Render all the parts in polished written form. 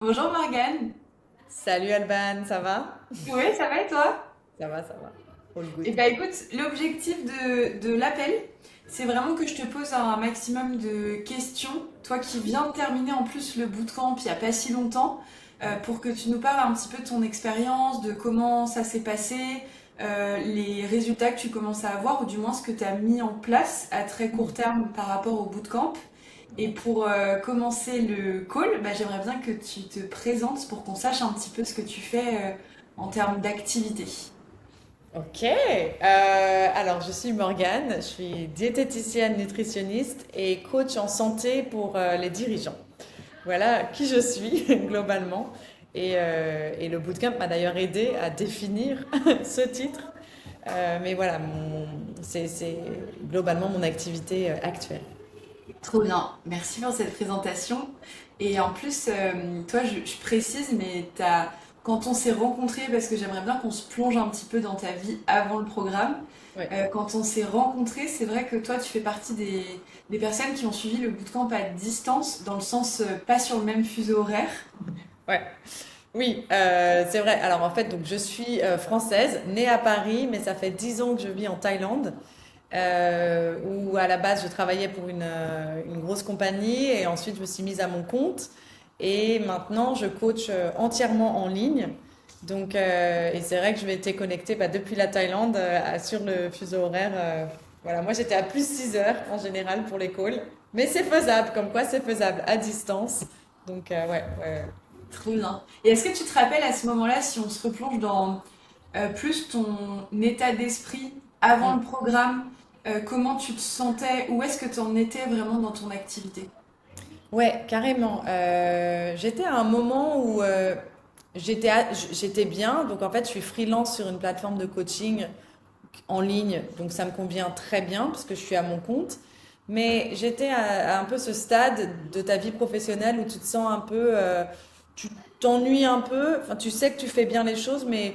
Bonjour Morgane. Salut Alban, ça va? Oui, ça va et toi? Ça va. All Eh good. ben écoute, l'objectif de l'appel, c'est vraiment que je te pose un maximum de questions. Toi qui viens de terminer en plus le bootcamp il n'y a pas si longtemps, pour que tu nous parles un petit peu de ton expérience, de comment ça s'est passé, les résultats que tu commences à avoir, ou du moins ce que tu as mis en place à très court terme par rapport au bootcamp. Et pour commencer le call, bah, j'aimerais bien que tu te présentes pour qu'on sache un petit peu ce que tu fais en termes d'activité. Ok, alors je suis Morgane, je suis diététicienne, nutritionniste et coach en santé pour les dirigeants. Voilà qui je suis globalement. Et le bootcamp m'a d'ailleurs aidé à définir ce titre. Mais voilà, c'est globalement mon activité actuelle. Trop bien, merci pour cette présentation. Et en plus, toi, je précise, mais quand on s'est rencontrés, parce que j'aimerais bien qu'on se plonge un petit peu dans ta vie avant le programme, Ouais. quand on s'est rencontrés, c'est vrai que toi, tu fais partie des personnes qui ont suivi le bootcamp à distance, dans le sens pas sur le même fuseau horaire. Ouais. Oui, c'est vrai. Alors en fait, donc je suis française, née à Paris, mais ça fait 10 ans que je vis en Thaïlande, où à la base je travaillais pour une grosse compagnie et ensuite je me suis mise à mon compte et maintenant je coach entièrement en ligne. Donc et c'est vrai que je m'étais connectée depuis la Thaïlande sur le fuseau horaire. Voilà, moi j'étais à plus 6 heures en général pour les calls, mais c'est faisable, comme quoi c'est faisable à distance. Donc ouais. Trop bien. Et est-ce que tu te rappelles à ce moment-là, si on se replonge dans plus ton état d'esprit avant le Mm. programme, comment tu te sentais, où est-ce que tu en étais vraiment dans ton activité? Ouais, carrément. J'étais à un moment où j'étais bien. Donc en fait, je suis freelance sur une plateforme de coaching en ligne. Donc ça me convient très bien parce que je suis à mon compte. Mais j'étais à un peu ce stade de ta vie professionnelle où tu te sens un peu, tu t'ennuies un peu. Enfin, tu sais que tu fais bien les choses, mais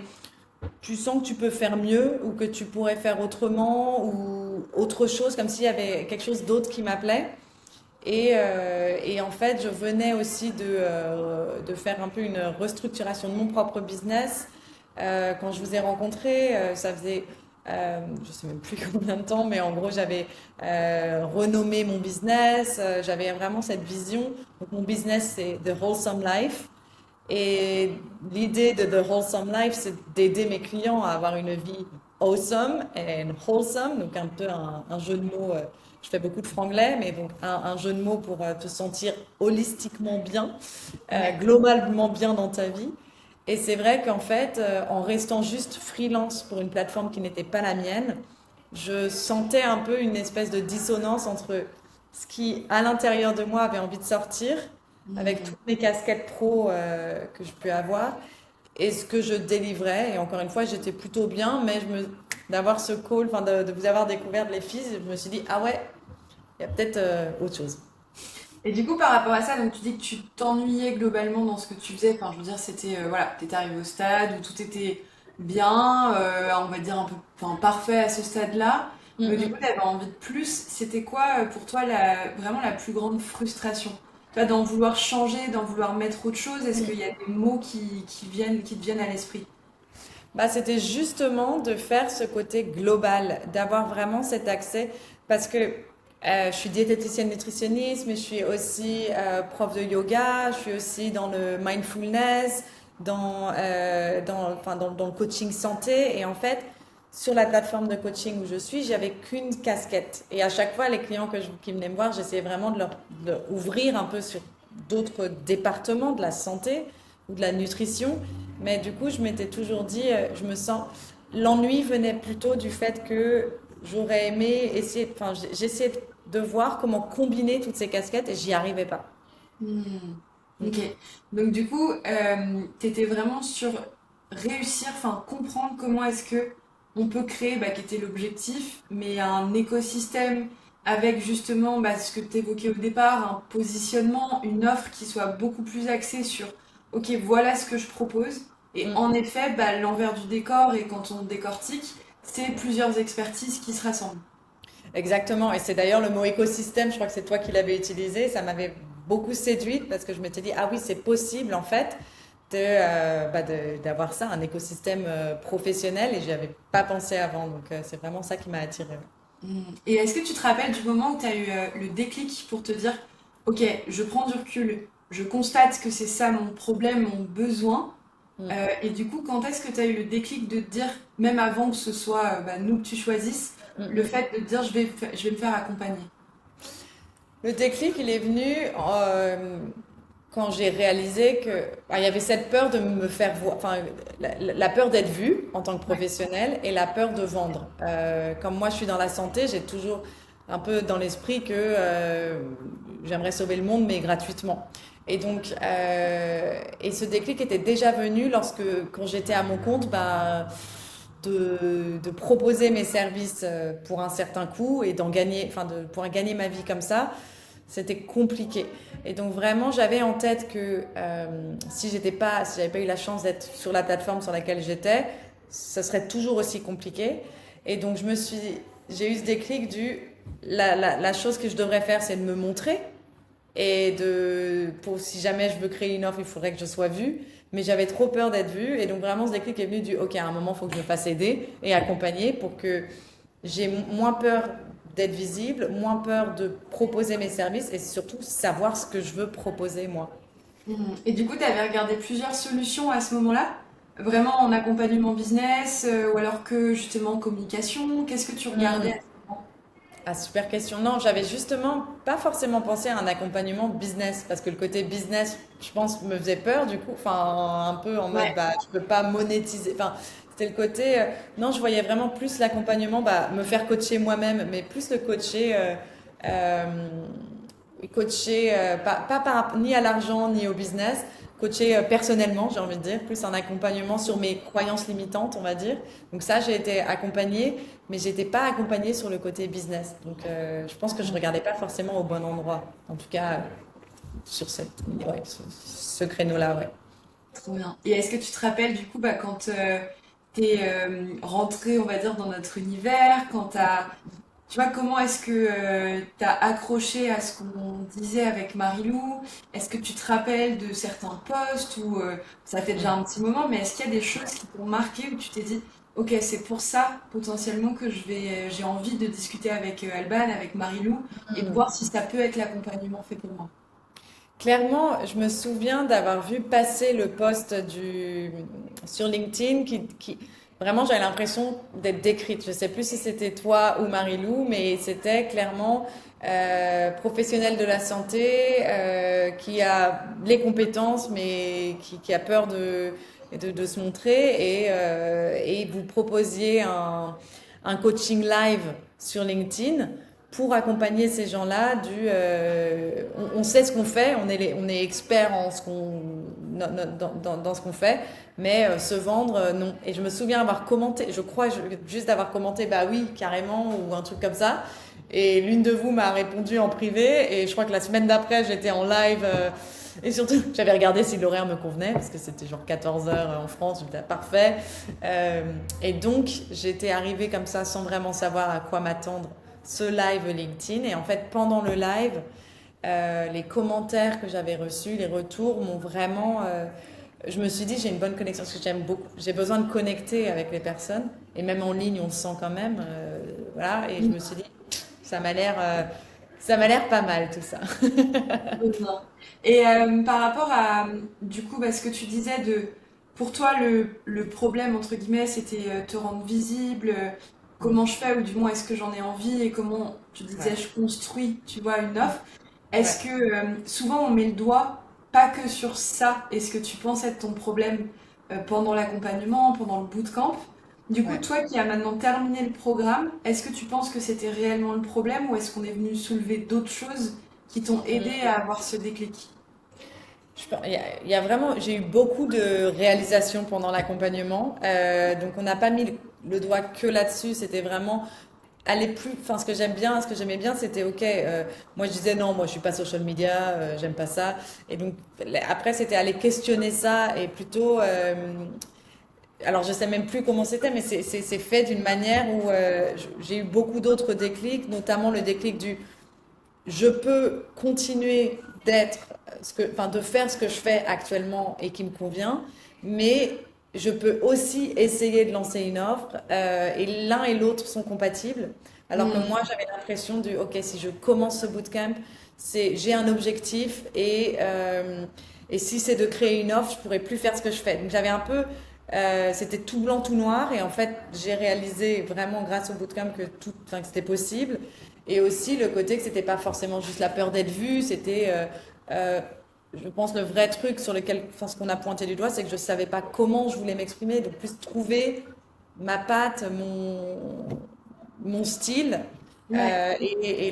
tu sens que tu peux faire mieux ou que tu pourrais faire autrement ou autre chose, comme s'il y avait quelque chose d'autre qui m'appelait. Et en fait, je venais aussi de faire un peu une restructuration de mon propre business. Quand je vous ai rencontré, ça faisait, je sais même plus combien de temps, mais en gros, j'avais renommé mon business. J'avais vraiment cette vision. Donc, mon business, c'est The Wholesome Life. Et l'idée de The Wholesome Life, c'est d'aider mes clients à avoir une vie awesome and wholesome, donc un peu un jeu de mots. Je fais beaucoup de franglais, mais donc un jeu de mots pour te sentir holistiquement bien, Ouais. globalement bien dans ta vie. Et c'est vrai qu'en fait, en restant juste freelance pour une plateforme qui n'était pas la mienne, je sentais un peu une espèce de dissonance entre ce qui, à l'intérieur de moi, avait envie de sortir, avec Hmm. toutes mes casquettes pro que je peux avoir, et ce que je délivrais. Et encore une fois, j'étais plutôt bien, mais d'avoir ce call, enfin de vous avoir découvert les filles, je me suis dit, ah ouais, il y a peut-être autre chose. Et du coup, par rapport à ça, donc tu dis que tu t'ennuyais globalement dans ce que tu faisais. Enfin, je veux dire, c'était voilà, t'étais arrivé au stade où tout était bien, on va dire un peu, enfin, parfait à ce stade-là. Mm, Mais du coup, mm. t'avais envie de plus. C'était quoi pour toi vraiment la plus grande frustration? Tu vois, d'en vouloir changer, d'en vouloir mettre autre chose. Est-ce qu'il y a des mots qui te viennent à l'esprit? Bah, c'était justement de faire ce côté global, d'avoir vraiment cet accès, parce que je suis diététicienne nutritionniste, mais je suis aussi prof de yoga, je suis aussi dans le mindfulness, dans le coaching santé. Et en fait, sur la plateforme de coaching où je suis, j'avais qu'une casquette. Et à chaque fois, les clients qui venaient me voir, j'essayais vraiment de leur ouvrir un peu sur d'autres départements de la santé ou de la nutrition. Mais du coup, je m'étais toujours dit, je me sens. L'ennui venait plutôt du fait que j'aurais aimé essayer. Enfin, j'essayais de voir comment combiner toutes ces casquettes et j'y arrivais pas. Hmm. Ok. Mm. Donc du coup, t'étais vraiment sur réussir, enfin comprendre comment est-ce que on peut créer, bah, qui était l'objectif, mais un écosystème avec justement bah, ce que tu évoquais au départ, un positionnement, une offre qui soit beaucoup plus axée sur, ok, voilà ce que je propose. Et Mm. en effet, bah, l'envers du décor, et quand on décortique, c'est plusieurs expertises qui se rassemblent. Exactement. Et c'est d'ailleurs le mot écosystème, je crois que c'est toi qui l'avais utilisé. Ça m'avait beaucoup séduite parce que je m'étais dit, ah oui, c'est possible en fait d'avoir ça, un écosystème professionnel et j'y avais pas pensé avant. Donc c'est vraiment ça qui m'a attirée. Et est-ce que tu te rappelles du moment où tu as eu le déclic pour te dire, ok, je prends du recul, je constate que c'est ça mon problème, mon besoin, Mm. et du coup, quand est-ce que tu as eu le déclic de te dire, même avant que ce soit nous que tu choisisses, Mm, le mm. fait de te dire, je vais me faire accompagner? Le déclic, il est venu quand j'ai réalisé que il y avait cette peur de me faire voir, enfin la peur d'être vue en tant que Ouais. professionnelle et la peur de vendre. Comme moi, je suis dans la santé, j'ai toujours un peu dans l'esprit que j'aimerais sauver le monde, mais gratuitement. Et donc, et ce déclic était déjà venu lorsque, quand j'étais à mon compte, de proposer mes services pour un certain coût et d'en gagner, enfin de pouvoir gagner ma vie comme ça, c'était compliqué. Et donc vraiment, j'avais en tête que si j'avais pas eu la chance d'être sur la plateforme sur laquelle j'étais, ça serait toujours aussi compliqué. Et donc j'ai eu ce déclic la chose que je devrais faire, c'est de me montrer et si jamais je veux créer une offre, il faudrait que je sois vue. Mais j'avais trop peur d'être vue. Et donc vraiment, ce déclic est venu ok, à un moment, il faut que je me fasse aider et accompagner pour que j'ai moins peur d'être visible, moins peur de proposer mes services et surtout savoir ce que je veux proposer moi. Et du coup, tu avais regardé plusieurs solutions à ce moment-là? Vraiment en accompagnement business, ou alors que justement en communication? Qu'est-ce que tu regardais à Hmm. ce moment? Ah, super question. Non, j'avais justement pas forcément pensé à un accompagnement business parce que le côté business, je pense, me faisait peur du coup. Enfin, un peu en mode, Ouais. bah, je peux pas monétiser. Enfin, c'était le côté. Non, je voyais vraiment plus l'accompagnement, bah, me faire coacher moi-même, mais plus le euh, coacher pas ni à l'argent ni au business, coacher personnellement, j'ai envie de dire, plus un accompagnement sur mes croyances limitantes, on va dire. Donc ça, j'ai été accompagnée, mais j'étais pas accompagnée sur le côté business. Donc je pense que je regardais pas forcément au bon endroit. En tout cas, sur ce créneau-là, ouais. Trop bien. Et est-ce que tu te rappelles du coup quand t'es rentré, on va dire, dans notre univers, tu vois, comment est-ce que t'as accroché à ce qu'on disait avec Marilou? Est-ce que tu te rappelles de certains posts ou ça fait déjà un petit moment, mais est-ce qu'il y a des choses qui t'ont marqué où tu t'es dit, ok, c'est pour ça potentiellement que j'ai envie de discuter avec Alban, avec Marilou, et de voir si ça peut être l'accompagnement fait pour moi. Clairement, je me souviens d'avoir vu passer le post sur LinkedIn vraiment, j'avais l'impression d'être décrite. Je sais plus si c'était toi ou Marilou, mais c'était clairement professionnel de la santé qui a les compétences, mais qui a peur de se montrer et vous proposiez un coaching live sur LinkedIn pour accompagner ces gens-là on sait ce qu'on fait, on est expert en ce qu'on, dans ce qu'on fait, mais se vendre, non. Et je me souviens avoir commenté, je crois juste d'avoir commenté, bah oui, carrément, ou un truc comme ça. Et l'une de vous m'a répondu en privé, et je crois que la semaine d'après, j'étais en live, et surtout, j'avais regardé si l'horaire me convenait, parce que c'était genre 14 heures en France, j'étais parfait. Et donc, j'étais arrivée comme ça, sans vraiment savoir à quoi m'attendre, ce live LinkedIn. Et en fait, pendant le live, les commentaires que j'avais reçus, les retours m'ont vraiment. Je me suis dit, j'ai une bonne connexion parce que j'aime beaucoup. J'ai besoin de connecter avec les personnes. Et même en ligne, on se sent quand même. Voilà. Et je me suis dit, ça m'a l'air, euh, ça m'a l'air pas mal tout ça. Trop bien. Et par rapport à, du coup, ce que tu disais pour toi, le problème, entre guillemets, c'était te rendre visible, comment je fais, ou du moins, est-ce que j'en ai envie, et comment, tu disais, Ouais. je construis, tu vois, une offre. Ouais. Est-ce que souvent, on met le doigt pas que sur ça, et ce que tu penses être ton problème pendant l'accompagnement, pendant le bootcamp? Du coup, Ouais. toi qui as maintenant terminé le programme, est-ce que tu penses que c'était réellement le problème, ou est-ce qu'on est venu soulever d'autres choses qui t'ont aidé à avoir ce déclic? Il y a vraiment, j'ai eu beaucoup de réalisations pendant l'accompagnement. Donc, on n'a pas mis le doigt que là-dessus. C'était vraiment aller plus. Enfin, ce que j'aimais bien, c'était ok. Moi, je disais non, moi, je suis pas social media, j'aime pas ça. Et donc, après, c'était aller questionner ça et plutôt. Alors, je sais même plus comment c'était, mais c'est fait d'une manière où j'ai eu beaucoup d'autres déclics, notamment le déclic du je peux continuer de faire ce que je fais actuellement et qui me convient, mais je peux aussi essayer de lancer une offre et l'un et l'autre sont compatibles. Alors que moi, j'avais l'impression OK, si je commence ce bootcamp, j'ai un objectif et si c'est de créer une offre, je pourrais plus faire ce que je fais. Donc j'avais un peu, c'était tout blanc, tout noir et en fait, j'ai réalisé vraiment grâce au bootcamp enfin, que c'était possible. Et aussi le côté que c'était pas forcément juste la peur d'être vu, c'était, je pense, le vrai truc sur lequel, enfin, ce qu'on a pointé du doigt, c'est que je savais pas comment je voulais m'exprimer, donc plus trouver ma patte, mon style Ouais. et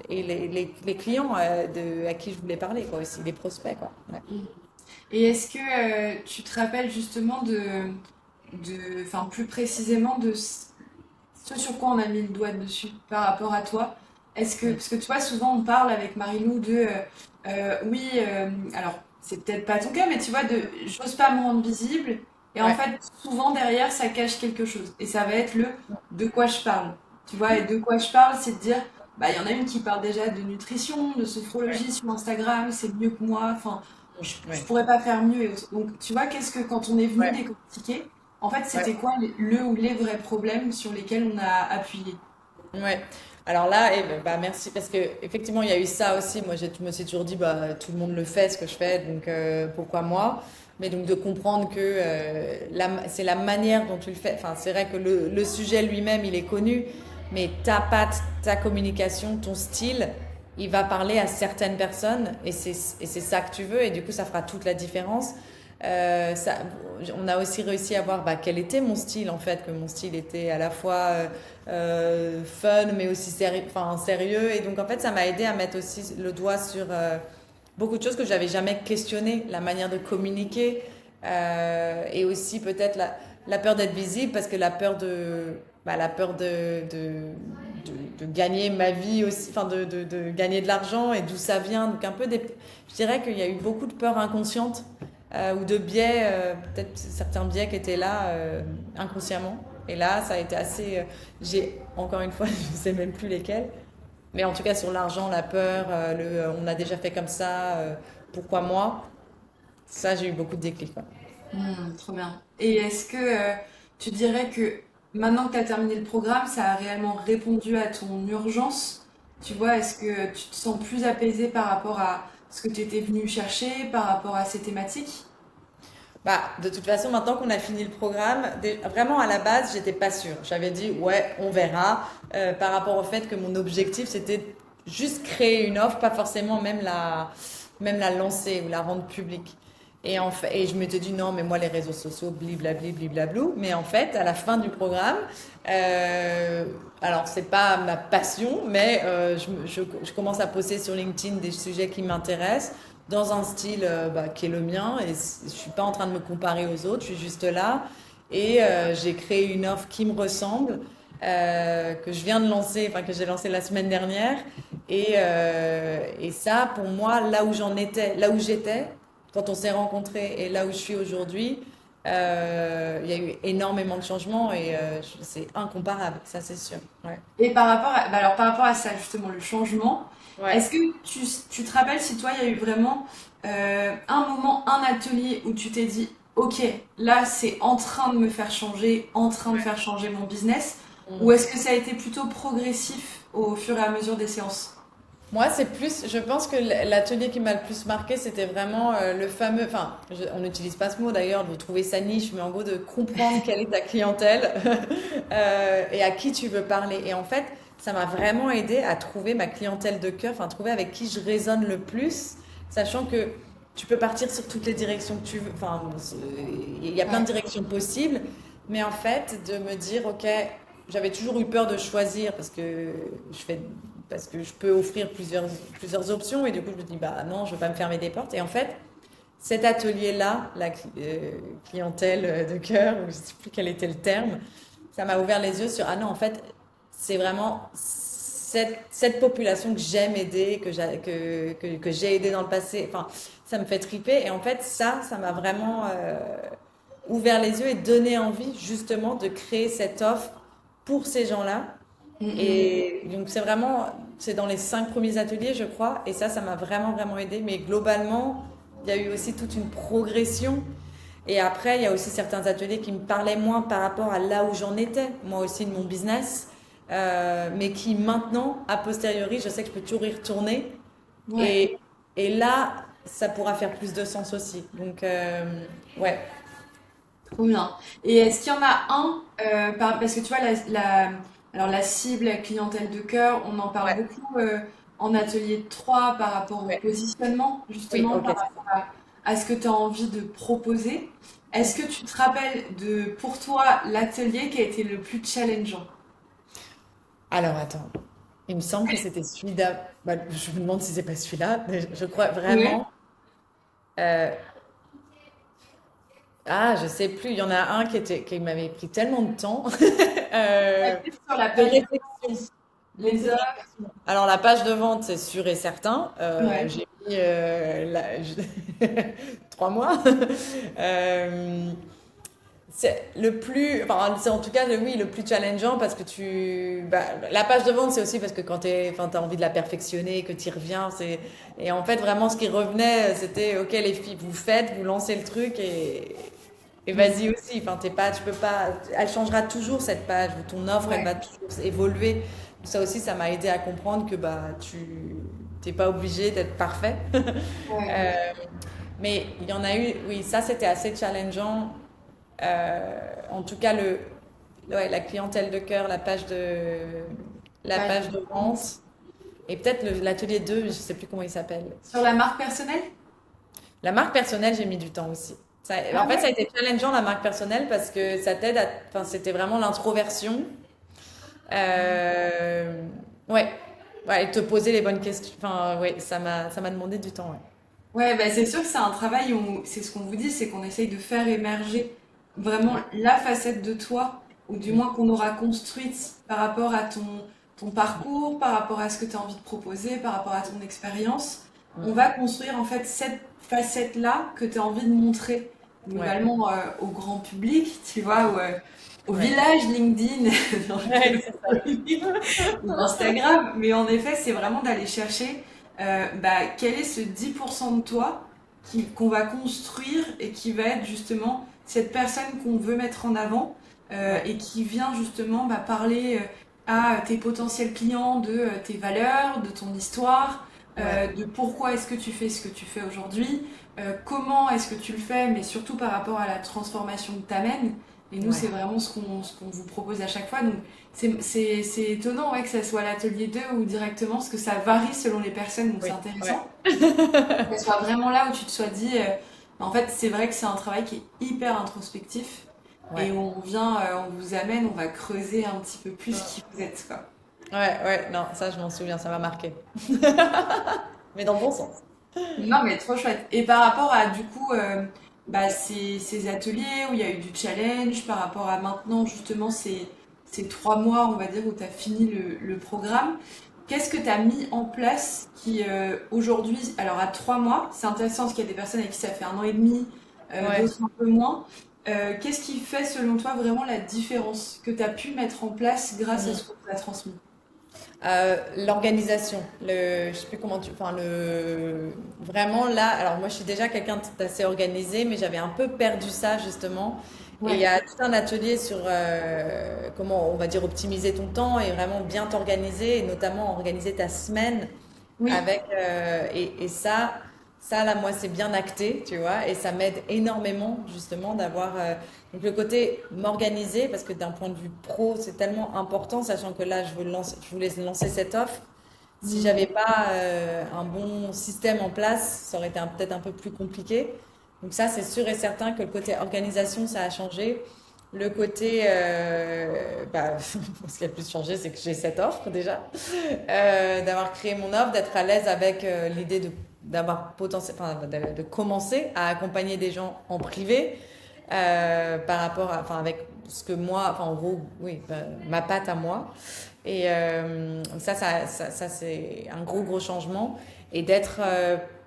les clients à qui je voulais parler, quoi, aussi, les prospects, quoi. Ouais. Et est-ce que tu te rappelles justement enfin plus précisément ce sur quoi on a mis le doigt dessus par rapport à toi? Parce que tu vois, souvent on parle avec Marilou oui, alors c'est peut-être pas ton cas, mais tu vois, j'ose pas me rendre visible. Et en Ouais. fait, souvent derrière, ça cache quelque chose. Et ça va être de quoi je parle. Tu vois, et de quoi je parle, c'est de dire, bah, il y en a une qui parle déjà de nutrition, de Ouais. sophrologie sur Instagram, c'est mieux que moi. Enfin, je Ouais. pourrais pas faire mieux. Donc, tu vois, quand on est venu Ouais. décortiquer, en fait, Ouais. c'était quoi le ou les vrais problèmes sur lesquels on a appuyé? Ouais. Alors là, bah merci parce que effectivement il y a eu ça aussi. Moi, je me suis toujours dit bah tout le monde le fait ce que je fais, donc pourquoi moi? Mais donc de comprendre que c'est la manière dont tu le fais. Enfin, c'est vrai que le sujet lui-même il est connu, mais ta patte, ta communication, ton style, il va parler à certaines personnes et c'est ça que tu veux et du coup ça fera toute la différence. Ça, on a aussi réussi à voir bah, quel était mon style en fait, que mon style était à la fois fun mais aussi enfin, sérieux. Et donc en fait ça m'a aidé à mettre aussi le doigt sur beaucoup de choses que j'avais jamais questionnées, la manière de communiquer et aussi peut-être la peur d'être visible parce que la peur de gagner ma vie aussi, enfin de gagner de l'argent et d'où ça vient. Donc un peu je dirais qu'il y a eu beaucoup de peurs inconscientes ou de biais, peut-être certains biais qui étaient là inconsciemment. Et là, ça a été assez. J'ai encore une fois, je ne sais même plus lesquels. Mais en tout cas, sur l'argent, la peur, on a déjà fait comme ça, pourquoi moi? Ça, j'ai eu beaucoup de déclics, quoi. Trop bien. Et est-ce que tu dirais que maintenant que tu as terminé le programme, ça a réellement répondu à ton urgence? Tu vois, est-ce que tu te sens plus apaisé par rapport à ce que tu étais venu chercher, par rapport à ces thématiques? Bah, de toute façon, maintenant qu'on a fini le programme, vraiment à la base, j'étais pas sûre. J'avais dit, ouais, on verra, par rapport au fait que mon objectif, c'était juste créer une offre, pas forcément même la lancer ou la rendre publique. Et je m'étais dit, non, mais moi, les réseaux sociaux, bliblabli, bliblablou. Mais en fait, à la fin du programme, euh, alors, c'est pas ma passion, mais je commence à poster sur LinkedIn des sujets qui m'intéressent dans un style bah, qui est le mien et je suis pas en train de me comparer aux autres, je suis juste là et j'ai créé une offre qui me ressemble que je viens de lancer, enfin que j'ai lancé la semaine dernière et ça pour moi là où j'étais quand on s'est rencontrés et là où je suis aujourd'hui, il y a eu énormément de changements et c'est incomparable, ça c'est sûr. Ouais. Et par rapport à ça, justement, le changement, Ouais. est-ce que tu te rappelles si toi, il y a eu vraiment un moment, un atelier où tu t'es dit, OK, là, c'est en train de me faire changer, en train de faire changer mon business, ou est-ce que ça a été plutôt progressif au fur et à mesure des séances? Moi, c'est plus, je pense que l'atelier qui m'a le plus marqué, c'était vraiment le fameux, enfin, on n'utilise pas ce mot d'ailleurs, de trouver sa niche, mais en gros de comprendre quelle est ta clientèle et à qui tu veux parler. Et en fait, ça m'a vraiment aidé à trouver ma clientèle de cœur, enfin, trouver avec qui je résonne le plus, sachant que tu peux partir sur toutes les directions que tu veux, enfin, il y a plein de Ouais. directions possibles, mais en fait, de me dire, ok, j'avais toujours eu peur de choisir parce que je peux offrir plusieurs options et du coup je me dis bah non, je veux pas me fermer des portes et en fait cet atelier-là, clientèle de cœur, ou je sais plus quel était le terme, ça m'a ouvert les yeux sur ah non en fait c'est vraiment cette population que j'aime aider, que j'ai aidé dans le passé, enfin ça me fait triper et en fait ça m'a vraiment ouvert les yeux et donné envie justement de créer cette offre pour ces gens-là Mm, Et donc c'est dans les 5 premiers ateliers, je crois, et ça m'a vraiment, vraiment aidé. Mais globalement, il y a eu aussi toute une progression. Et après, il y a aussi certains ateliers qui me parlaient moins par rapport à là où j'en étais, moi aussi de mon business, mais qui maintenant, a posteriori, je sais que je peux toujours y retourner. ouais, Et, et là, ça pourra faire plus de sens aussi. Donc, ouais. trop bien. Et est-ce qu'il y en a un, parce que tu vois, alors la cible, la clientèle de cœur, on en parle Ouais, beaucoup en atelier 3 par rapport au ouais. positionnement, Oui, justement, ok. par rapport à ce que tu as envie de proposer. Est-ce que tu te rappelles pour toi, l'atelier qui a été le plus challengeant? Alors, attends. Il me semble que c'était celui-là. Bah, je me demande si c'est pas celui-là, mais je crois vraiment. euh, Ah, je sais plus. Il y en a un qui m'avait pris tellement de temps. Euh, Peut-être sur la de page de réflexion. vente, Beaucoup les de offres. réflexion. Alors, la page de vente, c'est sûr et certain. Ouais. J'ai mis 3 mois. Euh, c'est le plus, enfin, c'est en tout cas, oui, le plus challengeant parce que la page de vente, c'est aussi parce que quand t'as envie de la perfectionner, que tu y reviens, et en fait, vraiment, ce qui revenait, c'était, ok, les filles, vous faites, vous lancez le truc et Mm. vas-y aussi. Enfin, tu peux pas, elle changera toujours cette page, ou ton offre, elle Ouais. va toujours évoluer. Ça aussi, ça m'a aidé à comprendre que, t'es pas obligé d'être parfait. Ouais. Euh, mais il y en a eu, oui, ça c'était assez challengeant. En tout cas, ouais, la clientèle de cœur, la Page page de de vente. vente, et peut-être l'atelier 2, je sais plus comment il s'appelle. Sur la marque personnelle? La marque personnelle, j'ai mis du temps aussi. En Ah fait, ça a ouais. été challengeant la marque personnelle parce que ça t'aide enfin, c'était vraiment l'introversion. Euh, ouais. Ouais, et te poser les bonnes questions. Enfin, ouais, ça m'a demandé du temps, ouais. Ouais, bah c'est sûr que c'est un travail où c'est ce qu'on vous dit, c'est qu'on essaye de faire émerger vraiment Ouais. la facette de toi, ou du Mm. moins qu'on aura construite par rapport à ton parcours, par rapport à ce que tu as envie de proposer, par rapport à ton expérience. On va Mm. construire en fait cette facette-là que tu as envie de montrer Ouais. globalement au grand public, tu vois, au Ouais. village LinkedIn, dans Ouais, lequel c'est on ça. communique, ou Instagram. Mais en effet, c'est vraiment d'aller chercher quel est ce 10% de toi qu'on va construire et qui va être justement cette personne qu'on veut mettre en avant Ouais. et qui vient justement parler à tes potentiels clients de tes valeurs, de ton histoire, Ouais. de pourquoi est-ce que tu fais ce que tu fais aujourd'hui, comment est-ce que tu le fais, mais surtout par rapport à la transformation que tu amènes. Et nous, Ouais. c'est vraiment ce qu'on vous propose à chaque fois. Donc, c'est étonnant ouais, que ça soit l'atelier 2 ou directement, parce que ça varie selon les personnes, donc c'est Oui. Ouais. intéressant. Que ce soit vraiment là où tu te sois dit, en fait, c'est vrai que c'est un travail qui est hyper introspectif et Ouais. où on vient, on vous amène, on va creuser un petit peu plus qui vous êtes, quoi. Ouais, ouais, non, ça je m'en souviens, ça m'a marqué. Mais dans le bon sens. Non, mais trop chouette. Et par rapport à, du coup, ces ateliers où il y a eu du challenge, par rapport à maintenant, justement, ces 3 mois, on va dire, où tu as fini le programme, qu'est-ce que tu as mis en place qui, aujourd'hui, alors à 3 mois, c'est intéressant parce qu'il y a des personnes avec qui ça fait 1 an et demi, Ouais. d'autres un peu moins. Qu'est-ce qui fait, selon toi, vraiment la différence que tu as pu mettre en place grâce à Mm. ce qu'on t'a transmis? L'organisation, je sais plus enfin vraiment là, alors moi je suis déjà quelqu'un d'assez organisé, mais j'avais un peu perdu ça justement. Et il y Ouais, a tout un atelier sur comment on va dire optimiser ton temps et vraiment bien t'organiser, et notamment organiser ta semaine oui, avec et ça là moi c'est bien acté, tu vois, et ça m'aide énormément justement d'avoir donc le côté m'organiser parce que d'un point de vue pro c'est tellement important, sachant que là je voulais lancer cette offre. Si mm, j'avais pas un bon système en place, ça aurait été peut-être un peu plus compliqué. Donc ça c'est sûr et certain que le côté organisation ça a changé. Le côté, ce qui a le plus changé, c'est que j'ai cette offre déjà. D'avoir créé mon offre, d'être à l'aise avec l'idée d'avoir enfin, de commencer à accompagner des gens en privé par rapport à, enfin, avec ce que moi, enfin, en gros, oui, ma patte à moi. Et ça c'est un gros changement. Et d'être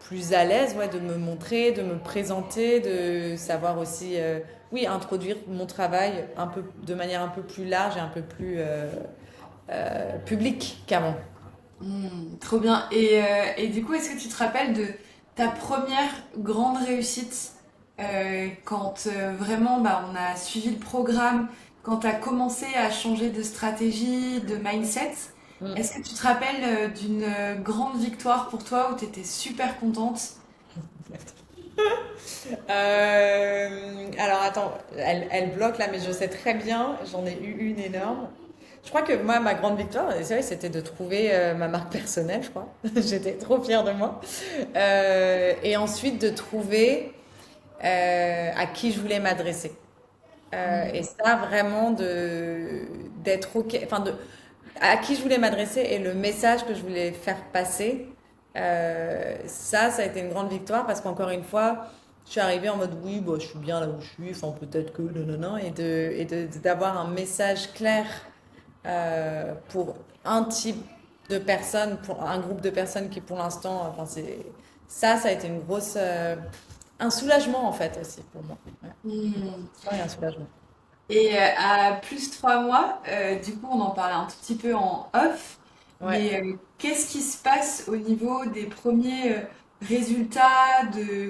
plus à l'aise, ouais, de me montrer, de me présenter, de savoir aussi, oui, introduire mon travail un peu, de manière un peu plus large et un peu plus public qu'avant. Trop bien. Et du coup, est-ce que tu te rappelles de ta première grande réussite quand vraiment bah, on a suivi le programme, quand tu as commencé à changer de stratégie, de mindset? Mm. Est-ce que tu te rappelles d'une grande victoire pour toi où tu étais super contente? Alors attends, elle bloque là, mais je sais très bien, j'en ai eu une énorme. Je crois que moi, ma grande victoire, c'est vrai, c'était de trouver ma marque personnelle, je crois. J'étais trop fière de moi. Et ensuite de trouver à qui je voulais m'adresser. Et ça, vraiment, d'être OK, enfin, à qui je voulais m'adresser et le message que je voulais faire passer, ça a été une grande victoire parce qu'encore une fois, je suis arrivée en mode oui, bah, je suis bien là où je suis, enfin, peut-être que, non, non, non, d'avoir un message clair pour un type de personnes, pour un groupe de personnes qui pour l'instant, enfin ça a été une grosse, un soulagement en fait aussi pour moi. Ouais. Hmm. Ouais, un soulagement. Et à plus 3 mois, du coup, on en parlait un tout petit peu en off, Ouais. mais qu'est-ce qui se passe au niveau des premiers résultats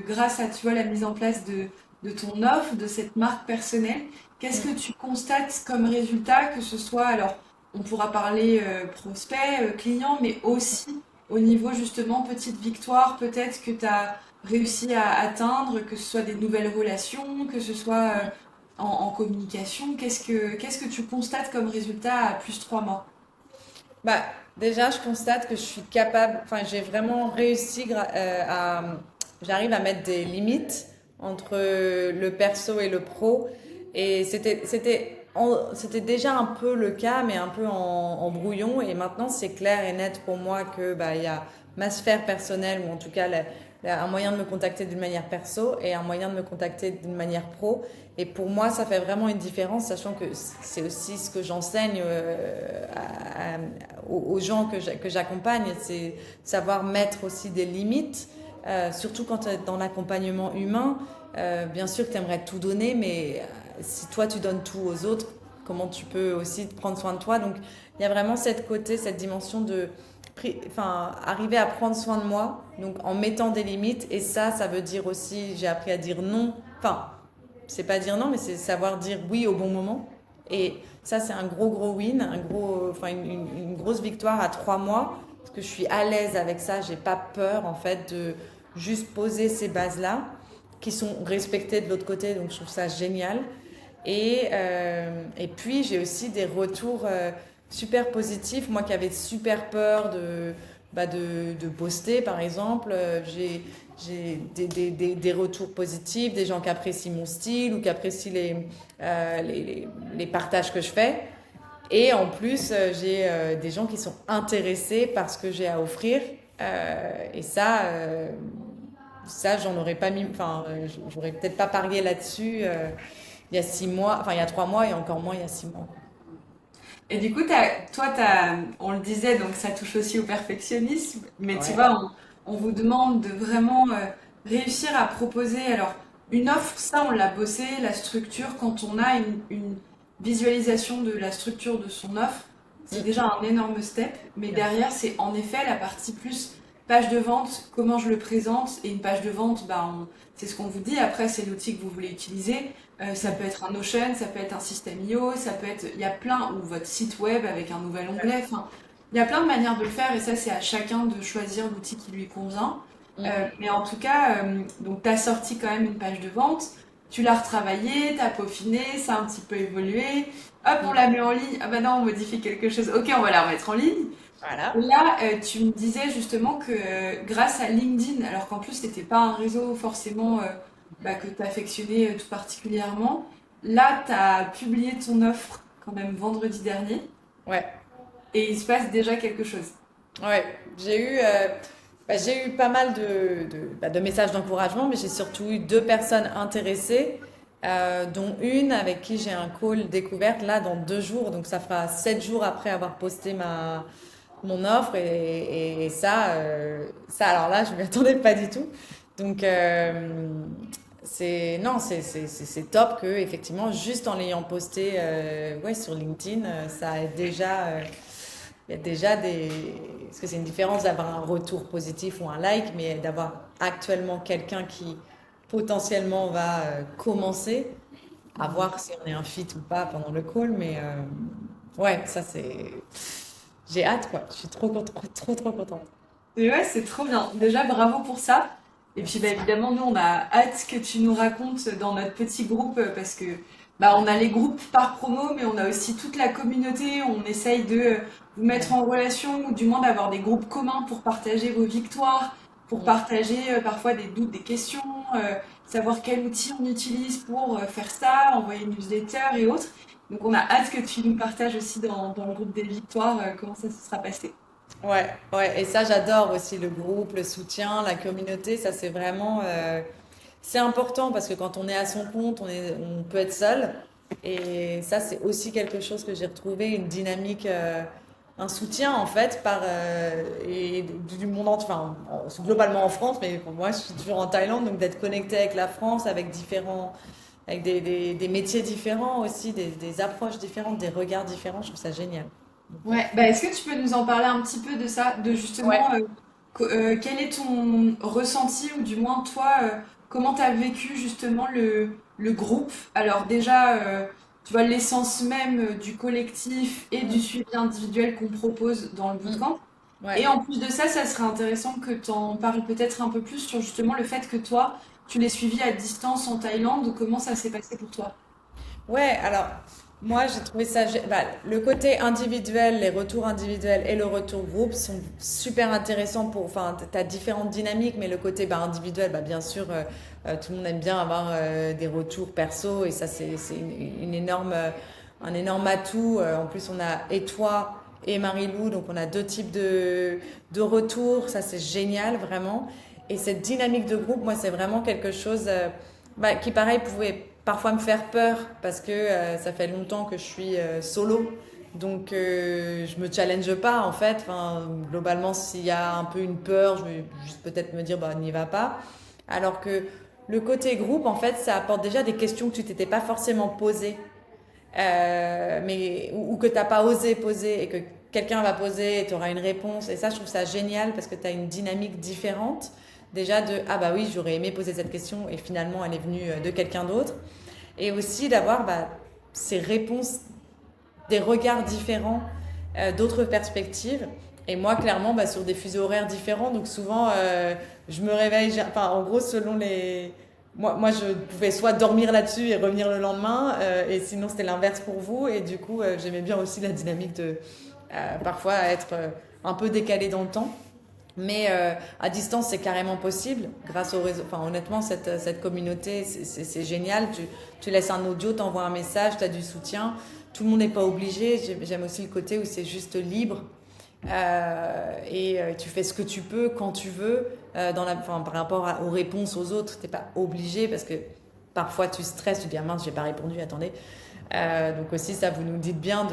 grâce à, tu vois, la mise en place de ton offre, de cette marque personnelle? Qu'est-ce que tu constates comme résultat, que ce soit, alors, on pourra parler prospect, client, mais aussi au niveau justement petite victoire, peut-être que tu as réussi à atteindre, que ce soit des nouvelles relations, que ce soit en communication, qu'est-ce que tu constates comme résultat à plus 3 mois? Bah, déjà, je constate que je suis capable, enfin, j'ai vraiment réussi j'arrive à mettre des limites entre le perso et le pro. Et c'était déjà un peu le cas, mais un peu en brouillon. Et maintenant, c'est clair et net pour moi que, bah, il y a ma sphère personnelle, ou en tout cas, un moyen de me contacter d'une manière perso et un moyen de me contacter d'une manière pro. Et pour moi, ça fait vraiment une différence, sachant que c'est aussi ce que j'enseigne aux gens que j'accompagne, c'est savoir mettre aussi des limites, surtout quand tu es dans l'accompagnement humain. Bien sûr que tu aimerais tout donner, mais si toi tu donnes tout aux autres, comment tu peux aussi prendre soin de toi? Donc il y a vraiment cette côté, cette dimension de enfin, arriver à prendre soin de moi, donc en mettant des limites. Et ça veut dire aussi, j'ai appris à dire non. Enfin, c'est pas dire non, mais c'est savoir dire oui au bon moment. Et ça, c'est un gros win, enfin une grosse victoire à 3 mois, parce que je suis à l'aise avec ça. J'ai pas peur en fait de juste poser ces bases-là, qui sont respectées de l'autre côté. Donc je trouve ça génial. Et puis j'ai aussi des retours super positifs. Moi qui avais super peur de poster, par exemple, j'ai des retours positifs, des gens qui apprécient mon style ou qui apprécient les partages que je fais. Et en plus, j'ai des gens qui sont intéressés par ce que j'ai à offrir. Et ça, j'en aurais pas mis, enfin, j'aurais peut-être pas parié là-dessus il y a 6 mois, enfin il y a 3 mois et encore moins il y a 6 mois. Et du coup, toi, on le disait, donc ça touche aussi au perfectionnisme, mais tu Ouais. vois, on vous demande de vraiment réussir à proposer, alors, une offre, ça, on l'a bossé, la structure, quand on a une visualisation de la structure de son offre, c'est Mm, déjà un énorme step, mais bien sûr. derrière, c'est en effet la partie plus page de vente, comment je le présente, et une page de vente, bah, c'est ce qu'on vous dit, après, c'est l'outil que vous voulez utiliser. Ça Mm, peut être un Notion, ça peut être un System.io, ça peut être, il y a plein, ou votre site web avec un nouvel onglet, enfin, il y a plein de manières de le faire et ça c'est à chacun de choisir l'outil qui lui convient. mm, Mais en tout cas, donc tu as sorti quand même une page de vente, tu l'as retravaillée, tu as peaufiné, ça a un petit peu évolué, hop on mm. la met en ligne, ah bah non on modifie quelque chose, ok on va la remettre en ligne. Voilà. Et là tu me disais justement que grâce à LinkedIn, alors qu'en plus c'était pas un réseau forcément bah, que tu affectionnais tout particulièrement. Là, tu as publié ton offre quand même vendredi dernier Ouais. et il se passe déjà quelque chose. Ouais. J'ai eu pas mal de messages d'encouragement, mais j'ai surtout eu 2 personnes intéressées, dont une avec qui j'ai un call découverte là dans 2 jours. Donc ça fera 7 jours après avoir posté mon offre. Et ça, alors là, je m'y attendais pas du tout. Donc, non, c'est top effectivement, juste en l'ayant posté ouais, sur LinkedIn, ça a déjà. il y a déjà des... Parce que c'est une différence d'avoir un retour positif ou un like, mais d'avoir actuellement quelqu'un qui potentiellement va commencer, à voir si on est un fit ou pas pendant le call. Mais ouais, ça c'est... J'ai hâte, quoi. Je suis trop contente. Et ouais, c'est trop bien. Déjà, bravo pour ça. Et puis, bah, évidemment, nous, on a hâte que tu nous racontes dans notre petit groupe parce que bah, on a les groupes par promo, mais on a aussi toute la communauté. On essaye de vous mettre Ouais. en relation ou du moins d'avoir des groupes communs pour partager vos victoires, pour Mm. partager parfois des doutes, des questions, savoir quel outil on utilise pour faire ça, envoyer une newsletter et autres. Donc, on a hâte que tu nous partages aussi dans le groupe des victoires comment ça se sera passé. Ouais, ouais, et ça j'adore aussi le groupe, le soutien, la communauté, ça c'est vraiment c'est important parce que quand on est à son compte, on peut être seul et ça c'est aussi quelque chose que j'ai retrouvé, une dynamique, un soutien en fait par et du monde entier, enfin globalement en France, mais pour moi je suis toujours en Thaïlande donc d'être connecté avec la France, avec différents, avec des métiers différents aussi, des approches différentes, des regards différents, je trouve ça génial. Donc, Ouais, bah est-ce que tu peux nous en parler un petit peu de ça, de ouais. justement quel est ton ressenti ou du moins toi, comment tu as vécu justement le groupe? Alors déjà, tu vois, l'essence même du collectif et du Mm, suivi individuel qu'on propose dans le mm, bootcamp. Et ouais. en plus de ça, ça serait intéressant que tu en parles peut-être un peu plus sur justement le fait que toi, tu l'aies suivi à distance en Thaïlande, comment ça s'est passé pour toi? Ouais, alors moi j'ai trouvé ça, bah, le côté individuel, les retours individuels et le retour groupe sont super intéressants pour, enfin, tu as différentes dynamiques, mais le côté bah, individuel, bah, bien sûr, tout le monde aime bien avoir des retours perso et ça c'est une énorme, un énorme atout. En plus, on a et toi et Marie-Lou, donc on a deux types de retours, ça c'est génial vraiment. Et cette dynamique de groupe, moi c'est vraiment quelque chose bah, qui pareil pouvait parfois me faire peur parce que ça fait longtemps que je suis solo. Donc je me challenge pas en fait. Enfin, globalement, s'il y a un peu une peur, je vais juste peut-être me dire bah n'y va pas. Alors que le côté groupe, en fait, ça apporte déjà des questions que tu t'étais pas forcément posées, mais ou que t'as pas osé poser et que quelqu'un va poser et tu auras une réponse. Et ça, je trouve ça génial parce que tu as une dynamique différente. Déjà de ah bah oui, j'aurais aimé poser cette question et finalement elle est venue de quelqu'un d'autre. Et aussi d'avoir bah, ces réponses, des regards différents, d'autres perspectives. Et moi, clairement, bah, sur des fuseaux horaires différents, donc souvent, je me réveille, enfin, en gros, selon les... Moi, je pouvais soit dormir là-dessus et revenir le lendemain, et sinon, c'était l'inverse pour vous. Et du coup, j'aimais bien aussi la dynamique de parfois être un peu décalé dans le temps. Mais à distance, c'est carrément possible grâce au réseau. Enfin, honnêtement, cette communauté, c'est génial. Tu laisses un audio, tu envoies un message, tu as du soutien. Tout le monde n'est pas obligé. J'aime aussi le côté où c'est juste libre. Et tu fais ce que tu peux quand tu veux. Enfin, par rapport aux réponses aux autres, tu n'es pas obligé parce que parfois tu stresses, tu te dis ah mince, j'ai pas répondu, attendez. Donc aussi ça, vous nous dites bien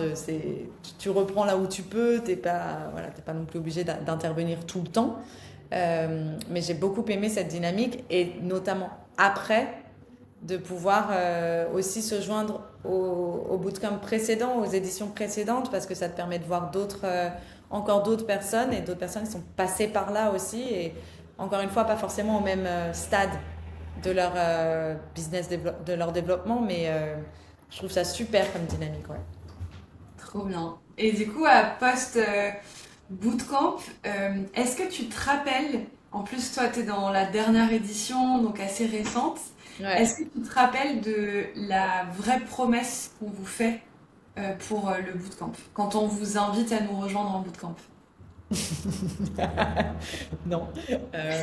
tu reprends là où tu peux, t'es pas non plus obligé d'intervenir tout le temps. Mais j'ai beaucoup aimé cette dynamique et notamment après de pouvoir aussi se joindre au bootcamp précédent, aux éditions précédentes, parce que ça te permet de voir encore d'autres personnes et d'autres personnes qui sont passées par là aussi et encore une fois pas forcément au même stade de leur de leur développement, mais je trouve ça super comme dynamique, ouais. Trop bien. Et du coup, à post bootcamp, est-ce que tu te rappelles, en plus toi tu es dans la dernière édition, donc assez récente, Ouais. est-ce que tu te rappelles de la vraie promesse qu'on vous fait pour le bootcamp, quand on vous invite à nous rejoindre en bootcamp? Non. Euh,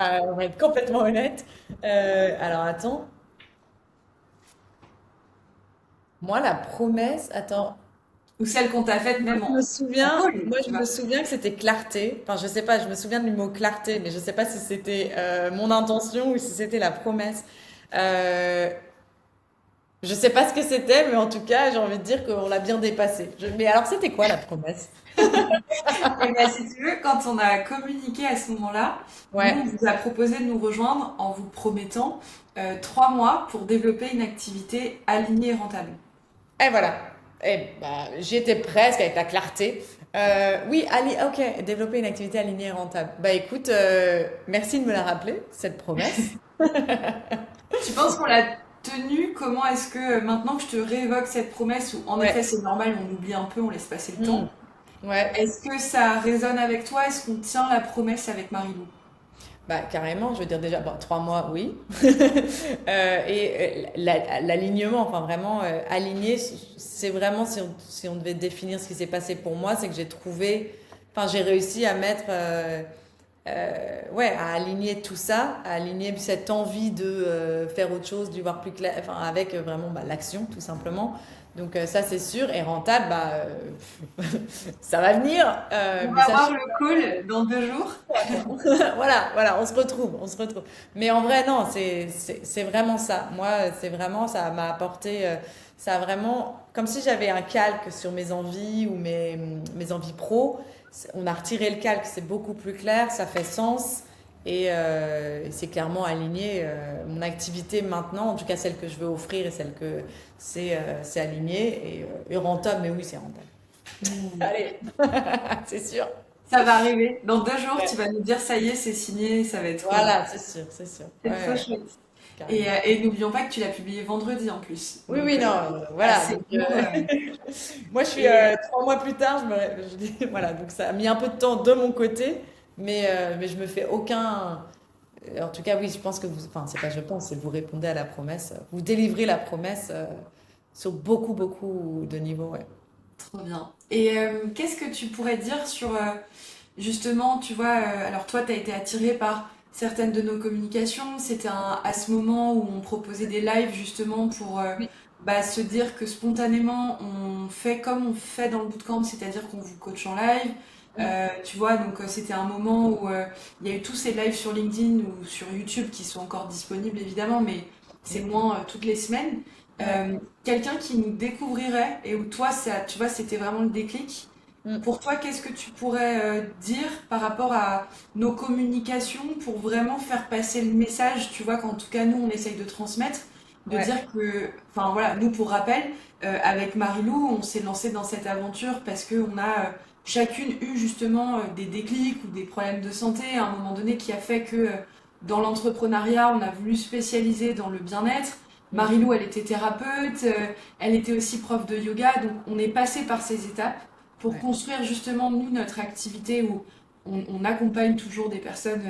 on va être complètement honnête. Alors attends, moi la promesse, attends, Ou celle qu'on t'a faite même en call, moi tu je me vois. souviens que c'était clarté. Enfin, je sais pas, je me souviens du mot clarté, mais je sais pas si c'était mon intention ou si c'était la promesse. Euh, je sais pas ce que c'était, mais en tout cas, j'ai envie de dire qu'on l'a bien dépassé. Mais alors, c'était quoi la promesse? Et bien, si tu veux, quand on a communiqué à ce moment-là, nous, Ouais. on vous a proposé de nous rejoindre en vous promettant 3 mois pour développer une activité alignée et rentable. Et voilà. J'y étais presque avec la clarté. Oui, ok, développer une activité alignée et rentable. Bah écoute, merci de me la rappeler, cette promesse. Tu penses qu'on l'a tenue? Comment est-ce que maintenant que je te réévoque cette promesse, où en effet Ouais. c'est normal, on oublie un peu, on laisse passer le Hmm. temps, Ouais. est-ce que ça résonne avec toi? Est-ce qu'on tient la promesse avec Marilou? Bah, carrément, je veux dire déjà, bon, 3 mois, oui. L'alignement, enfin vraiment aligné, c'est vraiment, si on devait définir ce qui s'est passé pour moi, c'est que j'ai réussi à mettre, ouais, à aligner tout ça, à aligner cette envie de faire autre chose, d'y voir plus clair, enfin avec vraiment bah, l'action, tout simplement. Donc ça, c'est sûr. Et rentable, bah, ça va venir. On Mais va ça, avoir le call dans 2 jours. voilà, on se retrouve, on se retrouve. Mais en vrai, non, c'est vraiment ça. Moi, c'est vraiment, ça m'a apporté, ça a vraiment, comme si j'avais un calque sur mes envies ou mes envies pro. On a retiré le calque, c'est beaucoup plus clair, ça fait sens et c'est clairement aligné. Mon activité maintenant, en tout cas celle que je veux offrir et celle que c'est aligné et rentable, mais oui, c'est rentable. Allez, c'est sûr. Ça va arriver. Dans 2 jours, tu Ouais. vas nous dire ça y est, c'est signé, ça va être trop bien. Voilà, c'est sûr, c'est sûr. C'est Ouais, trop ouais, chouette. carrément. Et n'oublions pas que tu l'as publié vendredi en plus. Oui, Donc, oui, non, voilà. assez Donc, bon. moi, je suis Et 3 mois plus tard, je dis, voilà, donc ça a mis un peu de temps de mon côté, mais je me fais aucun. En tout cas, oui, je pense que vous, enfin, c'est pas je pense, c'est vous répondez à la promesse, vous délivrez la promesse sur beaucoup, beaucoup de niveaux, ouais. trop bien. Et qu'est-ce que tu pourrais dire sur, justement, tu vois, alors toi, tu as été attiré par certaines de nos communications. C'était à ce moment où on proposait des lives justement pour Oui. bah, se dire que spontanément, on fait comme on fait dans le bootcamp, c'est-à-dire qu'on vous coach en live. Mm. Tu vois, donc c'était un moment où il y a eu tous ces lives sur LinkedIn ou sur YouTube qui sont encore disponibles évidemment, mais c'est Mm. moins toutes les semaines. Ouais. Quelqu'un qui nous découvrirait et où toi, ça, tu vois, c'était vraiment le déclic. Mm. Pour toi, qu'est-ce que tu pourrais dire par rapport à nos communications pour vraiment faire passer le message, tu vois, qu'en tout cas nous on essaye de transmettre, de Ouais. dire que, enfin voilà, nous pour rappel, avec Marilou, on s'est lancé dans cette aventure parce qu'on a chacune eu justement des déclics ou des problèmes de santé à un moment donné qui a fait que dans l'entrepreneuriat, on a voulu spécialiser dans le bien-être. Mm. Marilou, elle était thérapeute, elle était aussi prof de yoga, donc on est passé par ces étapes pour Ouais. construire justement nous notre activité où on accompagne toujours des personnes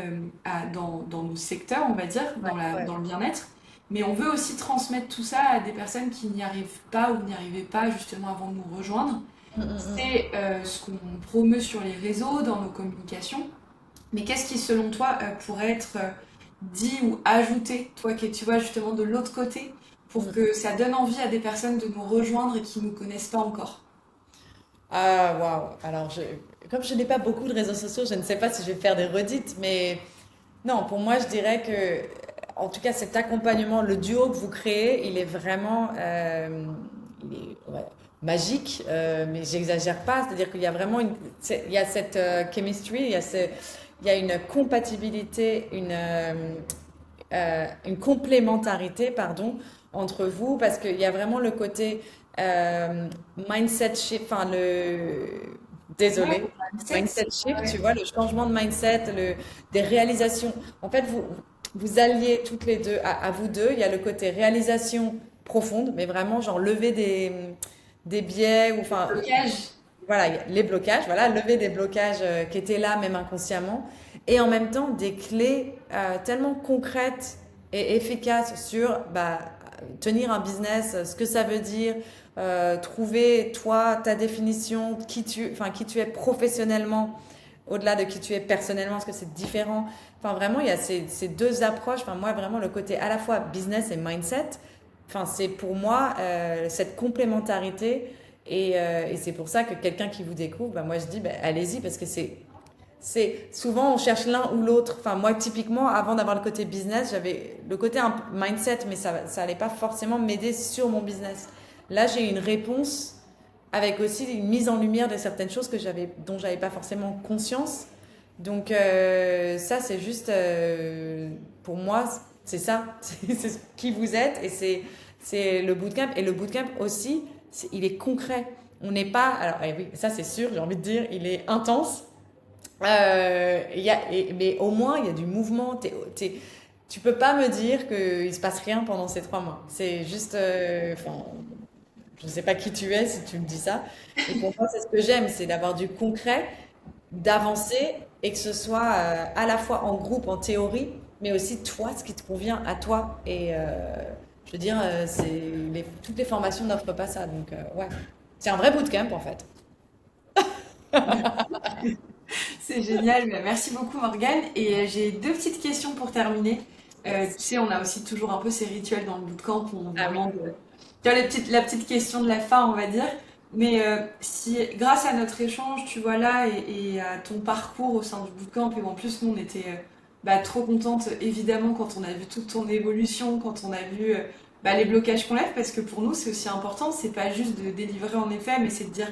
dans nos secteurs, on va dire, Ouais. Ouais. dans le bien-être. Mais on veut aussi transmettre tout ça à des personnes qui n'y arrivent pas ou n'y arrivaient pas justement avant de nous rejoindre. Mm, mm, mm. C'est ce qu'on promeut sur les réseaux, dans nos communications. Mais qu'est-ce qui, selon toi, pourrait être dit ou ajouté, toi qui es, tu vois, justement de l'autre côté, pour Mm. que ça donne envie à des personnes de nous rejoindre et qui ne nous connaissent pas encore? Ah, waouh. Alors, comme je n'ai pas beaucoup de réseaux sociaux, je ne sais pas si je vais faire des redites, mais non, pour moi, je dirais que, en tout cas, cet accompagnement, le duo que vous créez, il est vraiment, il est, ouais, magique, mais j'exagère pas. C'est-à-dire qu'il y a vraiment il y a cette chemistry, il y a une compatibilité, une complémentarité, pardon, entre vous, parce qu'il y a vraiment le côté euh, mindset shift, enfin Ouais, désolé, mindset. mindset shift, tu Ouais. vois, le changement de mindset, des réalisations. En fait, vous alliez toutes les deux, à vous deux, il y a le côté réalisation profonde, mais vraiment genre lever des biais, ou enfin, Blocage. voilà, les blocages, voilà, lever des blocages qui étaient là, même inconsciemment, et en même temps des clés tellement concrètes et efficaces sur bah, tenir un business, ce que ça veut dire, trouver toi, ta définition, qui tu es professionnellement, au-delà de qui tu es personnellement, parce que c'est différent. Enfin, vraiment, il y a ces deux approches. Enfin, moi, vraiment, le côté à la fois business et mindset, enfin, c'est pour moi cette complémentarité et c'est pour ça que quelqu'un qui vous découvre, bah, moi je dis, bah, allez-y parce que c'est souvent on cherche l'un ou l'autre. Enfin moi typiquement avant d'avoir le côté business, j'avais le côté un mindset, mais ça allait pas forcément m'aider sur mon business. Là j'ai une réponse avec aussi une mise en lumière de certaines choses dont j'avais pas forcément conscience. Donc ça c'est juste pour moi c'est ça, c'est qui vous êtes et c'est le bootcamp et le bootcamp aussi il est concret. On n'est pas, alors oui, ça c'est sûr, j'ai envie de dire, il est intense. Mais au moins, il y a du mouvement. Tu peux pas me dire qu'il se passe rien pendant ces 3 mois. C'est juste, enfin, je ne sais pas qui tu es si tu me dis ça. Et pour moi, c'est ce que j'aime, c'est d'avoir du concret, d'avancer et que ce soit à la fois en groupe, en théorie, mais aussi toi, ce qui te convient à toi. Et je veux dire, toutes les formations n'offrent pas ça. Donc, ouais, c'est un vrai bootcamp en fait. C'est génial, bah, merci beaucoup Morgane. Et j'ai deux petites questions pour terminer. Tu Yes. sais, on a aussi toujours un peu ces rituels dans le bootcamp où on Ah oui. demande, tu vois, la petite question de la fin, on va dire. Mais si, grâce à notre échange, tu vois là, et à ton parcours au sein du bootcamp, et en plus, nous, on était bah, trop contentes, évidemment, quand on a vu toute ton évolution, quand on a vu bah, les blocages qu'on lève, parce que pour nous, c'est aussi important, c'est pas juste de délivrer en effet, mais c'est de dire,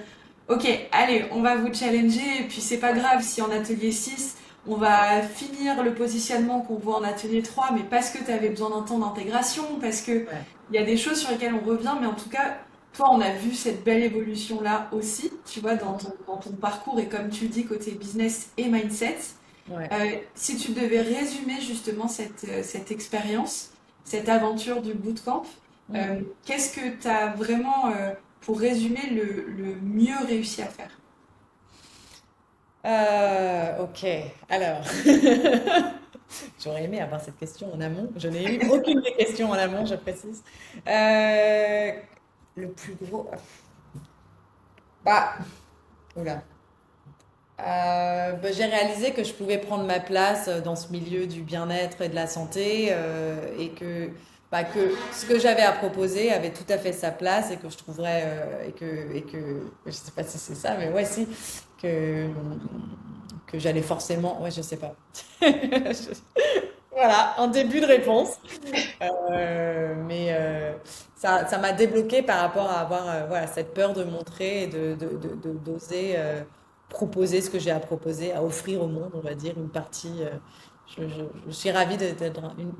ok, allez, on va vous challenger, et puis c'est pas grave si en atelier 6 on va finir le positionnement qu'on voit en atelier 3 mais parce que tu avais besoin d'un temps d'intégration, parce que Ouais. il y a des choses sur lesquelles on revient, mais en tout cas, toi, on a vu cette belle évolution-là aussi, tu vois, dans ton parcours et comme tu dis, côté business et mindset. Ouais. Si tu devais résumer justement cette expérience, cette aventure du bootcamp, Mm. qu'est-ce que tu as vraiment, pour résumer, le mieux réussi à faire? Ok, alors, j'aurais aimé avoir cette question en amont. Je n'ai eu aucune des questions en amont, je précise. Euh, le plus gros. Bah, oula. J'ai réalisé que je pouvais prendre ma place dans ce milieu du bien-être et de la santé que ce que j'avais à proposer avait tout à fait sa place et que je trouverais je sais pas si c'est ça, mais ouais, si que que j'allais forcément, ouais, je sais pas. Voilà, un début de réponse. Ça m'a débloqué par rapport à avoir voilà, cette peur de montrer et d'oser proposer ce que j'ai à proposer, à offrir au monde, on va dire, une partie. Je suis ravie d'être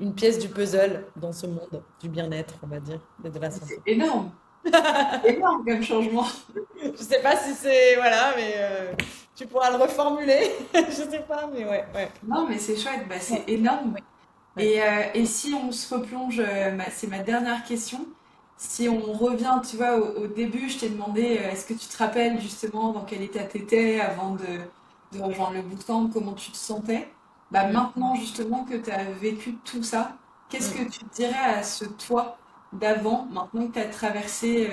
une pièce du puzzle dans ce monde du bien-être, on va dire, et de la santé. C'est énorme, énorme comme changement. Je sais pas si c'est, voilà, mais tu pourras le reformuler. Je sais pas, mais ouais, ouais. Non, mais c'est chouette, bah, c'est Ouais, énorme. ouais, ouais. Et si on se replonge, c'est ma dernière question, si on revient, tu vois, au début, je t'ai demandé, est-ce que tu te rappelles justement dans quel état t'étais avant de rejoindre le bootcamp, comment tu te sentais? Bah, Mm, maintenant, justement, que tu as vécu tout ça, qu'est-ce mm, que tu dirais à ce toi d'avant, maintenant que tu as traversé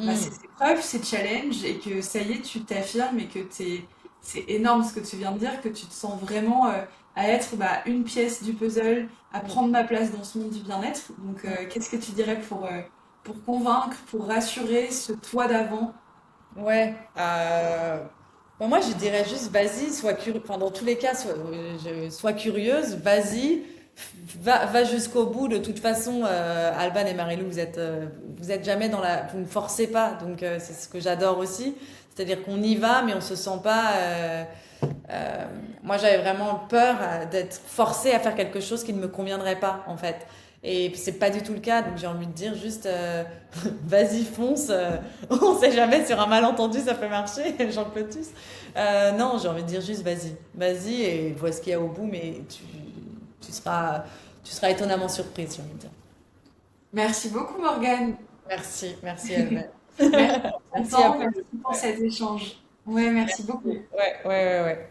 bah, ces mm. épreuves, ces challenges, et que ça y est, tu t'affirmes et que c'est énorme ce que tu viens de dire, que tu te sens vraiment à être bah, une pièce du puzzle, à Mm, prendre ma place dans ce monde du bien-être. Donc, mm. qu'est-ce que tu dirais pour convaincre, pour rassurer ce toi d'avant? Ouais. Moi, je dirais juste, vas-y, sois curieux. Enfin, dans tous les cas, sois curieuse, vas-y, va jusqu'au bout. De toute façon, Alban et Marilou, vous êtes jamais dans la, vous ne forcez pas. Donc, c'est ce que j'adore aussi. C'est-à-dire qu'on y va, mais on se sent pas. Euh, Moi, j'avais vraiment peur d'être forcée à faire quelque chose qui ne me conviendrait pas, en fait. Et c'est pas du tout le cas, donc j'ai envie de dire juste vas-y fonce, on sait jamais sur un malentendu ça peut marcher, Jean Plotus. Non, j'ai envie de dire juste vas-y et vois ce qu'il y a au bout, mais tu seras tu seras étonnamment surprise, j'ai envie de dire. Merci beaucoup, Morgane. Merci Albert. Merci pour ton Merci à temps, vous. merci pour cet échange. Ouais, merci beaucoup. Ouais, ouais, ouais, ouais.